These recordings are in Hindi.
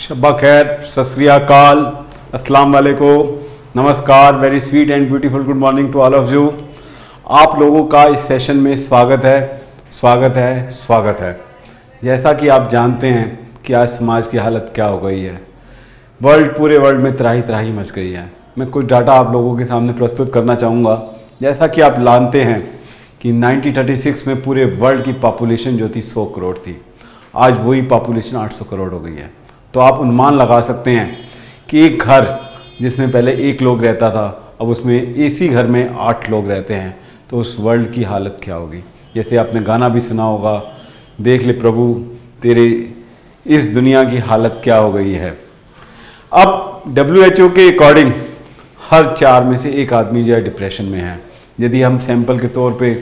शब्बा खैर, सत श्री अकाल, अस्सलाम वालेकुम, नमस्कार, very sweet and beautiful good morning to all of you. आप लोगों का इस सेशन में स्वागत है, स्वागत है, स्वागत है। जैसा कि आप जानते हैं कि आज समाज की हालत क्या हो गई है, पूरे वर्ल्ड में त्राही त्राही मच गई है। मैं कुछ डाटा आप लोगों के सामने प्रस्तुत करना चाहूँगा। जैसा कि आप जानते हैं कि 1936 में पूरे वर्ल्ड की पॉपुलेशन जो थी 100 करोड़ थी, आज वही पॉपुलेशन 800 करोड़ हो गई है। तो आप अनुमान लगा सकते हैं कि एक घर जिसमें पहले एक लोग रहता था, अब उसमें इसी घर में 8 लोग रहते हैं, तो उस वर्ल्ड की हालत क्या होगी। जैसे आपने गाना भी सुना होगा, देख ले प्रभु तेरे इस दुनिया की हालत क्या हो गई है। अब WHO के अकॉर्डिंग हर 4 में से एक आदमी जो है डिप्रेशन में है। यदि हम सैंपल के तौर पे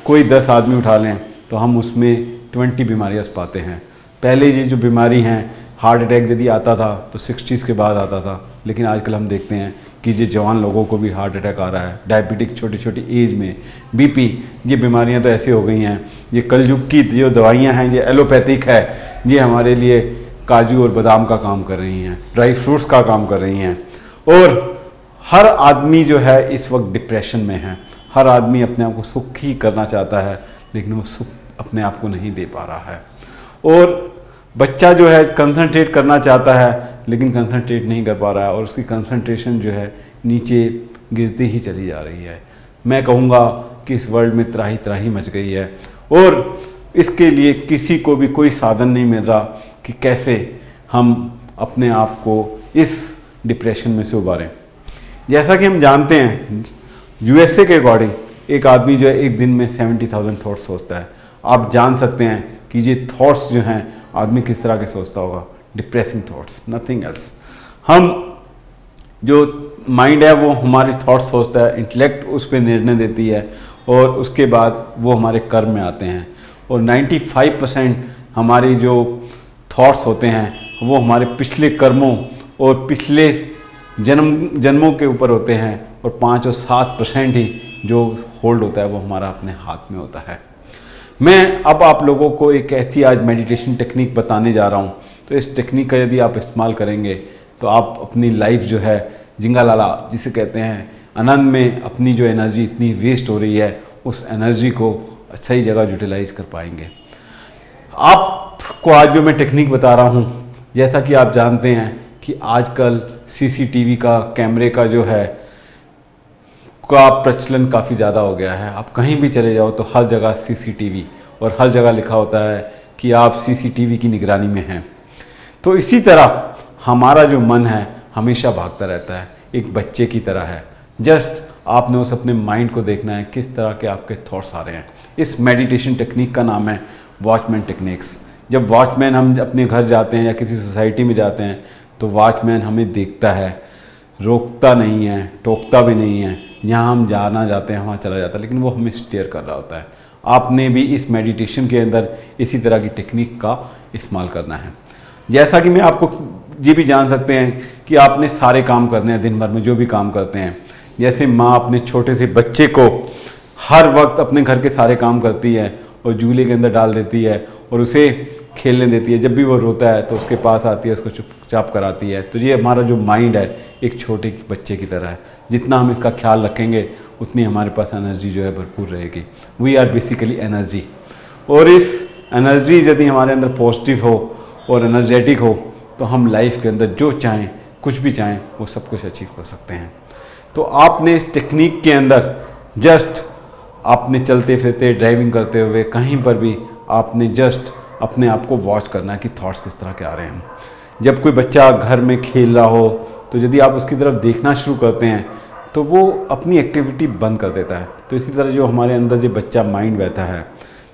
कोई 10 आदमी उठा लें तो हम उसमें 20 बीमारियाँ पाते हैं। पहले ये जो बीमारी हैं, हार्ट अटैक यदि आता था तो 60s के बाद आता था, लेकिन आजकल हम देखते हैं कि ये जवान लोगों को भी हार्ट अटैक आ रहा है। डायबिटिक छोटी छोटी एज में, BP, ये बीमारियां तो ऐसी हो गई हैं। ये कलयुग की जो दवाइयां हैं, ये एलोपैथिक है, ये हमारे लिए काजू और बादाम का काम कर रही हैं, ड्राई फ्रूट्स का काम कर रही हैं। और हर आदमी जो है इस वक्त डिप्रेशन में है। हर आदमी अपने आप को सुखी करना चाहता है, लेकिन वो सुख अपने आप को नहीं दे पा रहा है। और बच्चा जो है कंसंट्रेट करना चाहता है, लेकिन कंसंट्रेट नहीं कर पा रहा है, और उसकी कंसंट्रेशन जो है नीचे गिरती ही चली जा रही है। मैं कहूँगा कि इस वर्ल्ड में त्राही त्राही मच गई है, और इसके लिए किसी को भी कोई साधन नहीं मिल रहा कि कैसे हम अपने आप को इस डिप्रेशन में से उबारें। जैसा कि हम जानते हैं, USA के अकॉर्डिंग एक आदमी जो है एक दिन में 70,000 थॉट्स सोचता है। आप जान सकते हैं कि ये थॉट्स जो हैं आदमी किस तरह के सोचता होगा। Depressing thoughts, nothing else. हम जो माइंड है वो हमारे थॉट्स सोचता है, इंटेलेक्ट उस पर निर्णय देती है, और उसके बाद वो हमारे कर्म में आते हैं। और 95% हमारी जो थॉट्स होते हैं वो हमारे पिछले कर्मों और पिछले जन्मों के ऊपर होते हैं, और 5 और 7% ही जो होल्ड होता है वो हमारा अपने हाथ में होता है। मैं अब आप लोगों को एक ऐसी आज मेडिटेशन टेक्निक बताने जा रहा हूँ। तो इस टेक्निक का यदि आप इस्तेमाल करेंगे तो आप अपनी लाइफ जो है जिंगालाला जिसे कहते हैं, आनंद में अपनी जो एनर्जी इतनी वेस्ट हो रही है, उस एनर्जी को सही जगह यूटिलाइज कर पाएंगे। आपको आज जो मैं टेक्निक बता रहा हूँ, जैसा कि आप जानते हैं कि आजकल CCTV का, कैमरे का जो है का प्रचलन काफ़ी ज़्यादा हो गया है। आप कहीं भी चले जाओ तो हर जगह CCTV, और हर जगह लिखा होता है कि आप CCTV की निगरानी में हैं। तो इसी तरह हमारा जो मन है हमेशा भागता रहता है, एक बच्चे की तरह है। जस्ट आपने उस अपने माइंड को देखना है किस तरह के आपके थॉट्स आ रहे हैं। इस मेडिटेशन टेक्निक का नाम है वॉचमैन टेक्निक्स। जब वॉचमैन हम अपने घर जाते हैं या किसी सोसाइटी में जाते हैं तो वॉचमैन हमें देखता है, रोकता नहीं है, टोकता भी नहीं है। यहाँ हम जाना जाते हैं वहाँ चला जाता है, लेकिन वो हमें स्टेयर कर रहा होता है। आपने भी इस मेडिटेशन के अंदर इसी तरह की टेक्निक का इस्तेमाल करना है। जैसा कि मैं आपको ये भी जान सकते हैं कि आपने सारे काम करने हैं दिन भर में, जो भी काम करते हैं। जैसे माँ अपने छोटे से बच्चे को हर वक्त अपने घर के सारे काम करती है और झूले के अंदर डाल देती है और उसे खेलने देती है। जब भी वो रोता है तो उसके पास आती है, उसको चुपचाप कराती है। तो ये हमारा जो माइंड है एक छोटे बच्चे की तरह है। जितना हम इसका ख्याल रखेंगे उतनी हमारे पास एनर्जी जो है भरपूर रहेगी। वी आर बेसिकली एनर्जी, और इस एनर्जी यदि हमारे अंदर पॉजिटिव हो और एनर्जेटिक हो तो हम लाइफ के अंदर जो चाहें, कुछ भी चाहें, वो सब कुछ अचीव कर सकते हैं। तो आपने इस टेक्निक के अंदर जस्ट आपने चलते फिरते, ड्राइविंग करते हुए, कहीं पर भी आपने जस्ट अपने आप को वॉच करना है कि थॉट्स किस तरह के आ रहे हैं। जब कोई बच्चा घर में खेल रहा हो तो यदि आप उसकी तरफ देखना शुरू करते हैं तो वो अपनी एक्टिविटी बंद कर देता है। तो इसी तरह जो हमारे अंदर जो बच्चा माइंड बैठा है,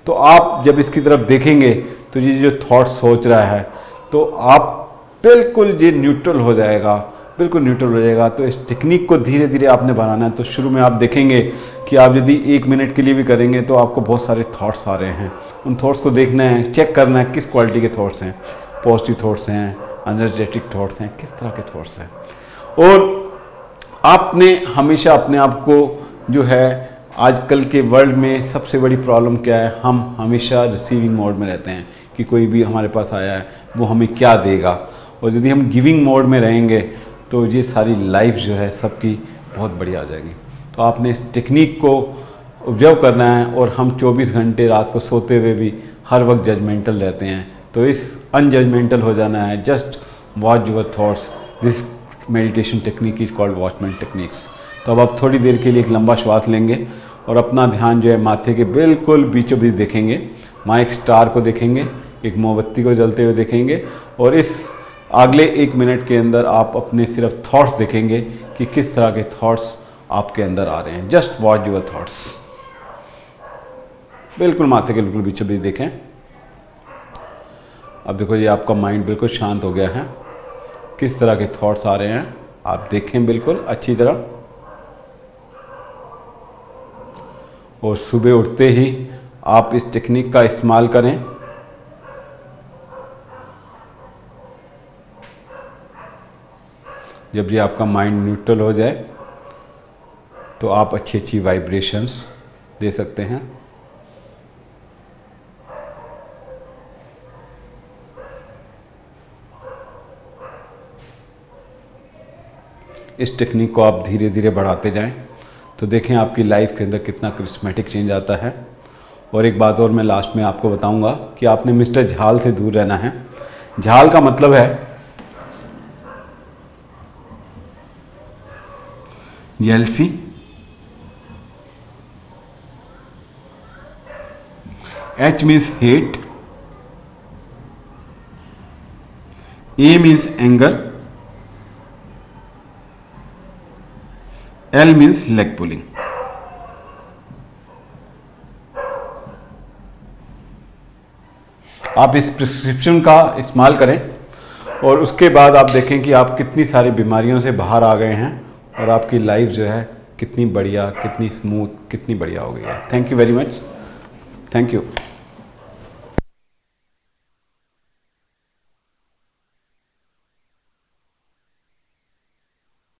तो आप जब इसकी तरफ देखेंगे तो ये जो थॉट्स सोच रहा है तो आप बिल्कुल ये न्यूट्रल हो जाएगा, बिल्कुल न्यूट्रल हो जाएगा। तो इस टेक्निक को धीरे धीरे आपने बनाना है। तो शुरू में आप देखेंगे कि आप यदि 1 मिनट के लिए भी करेंगे तो आपको बहुत सारे थॉट्स आ रहे हैं। उन थॉट्स को देखना है, चेक करना है किस क्वालिटी के थॉट्स हैं, पॉजिटिव थॉट्स हैं, एनर्जेटिक थॉट्स हैं, किस तरह के थॉट्स हैं। और आपने हमेशा अपने आप को जो है, आजकल के वर्ल्ड में सबसे बड़ी प्रॉब्लम क्या है, हम हमेशा रिसीविंग मोड में रहते हैं कि कोई भी हमारे पास आया है वो हमें क्या देगा। और यदि हम गिविंग मोड में रहेंगे तो ये सारी लाइफ जो है सबकी बहुत बढ़िया आ जाएगी। तो आपने इस टेक्निक को ऑब्जर्व करना है। और हम 24 घंटे रात को सोते हुए भी हर वक्त जजमेंटल रहते हैं, तो इस अनजजमेंटल हो जाना है। Just watch your thoughts. This meditation technique is called watchman techniques. तो अब आप थोड़ी देर के लिए एक लंबा श्वास लेंगे और अपना ध्यान जो है माथे के बिल्कुल बीचों बीच देखेंगे। वहाँ एक स्टार को देखेंगे, एक मोमबत्ती को जलते हुए देखेंगे, और इस अगले 1 मिनट के अंदर आप अपने सिर्फ थॉट्स देखेंगे कि किस तरह के थॉट्स आपके अंदर आ रहे हैं। Just watch your thoughts. बिल्कुल माथे के बिल्कुल बीचों बीच देखें। अब देखो ये आपका माइंड बिल्कुल शांत हो गया है। किस तरह के थॉट्स आ रहे हैं आप देखें बिल्कुल अच्छी तरह। और सुबह उठते ही आप इस टेक्निक का इस्तेमाल करें। जब ये आपका माइंड न्यूट्रल हो जाए तो आप अच्छी अच्छी वाइब्रेशंस दे सकते हैं। इस टेक्निक को आप धीरे धीरे बढ़ाते जाएं तो देखें आपकी लाइफ के अंदर कितना करिश्मेटिक चेंज आता है। और एक बात और मैं लास्ट में आपको बताऊंगा कि आपने मिस्टर झाल से दूर रहना है। झाल का मतलब है jealousy, H means hate, A means anger, L means leg pulling। आप इस प्रिस्क्रिप्शन का इस्तेमाल करें और उसके बाद आप देखें कि आप कितनी सारी बीमारियों से बाहर आ गए हैं और आपकी लाइफ जो है कितनी बढ़िया, कितनी स्मूथ, कितनी बढ़िया हो गई है। Thank you very much. Thank you.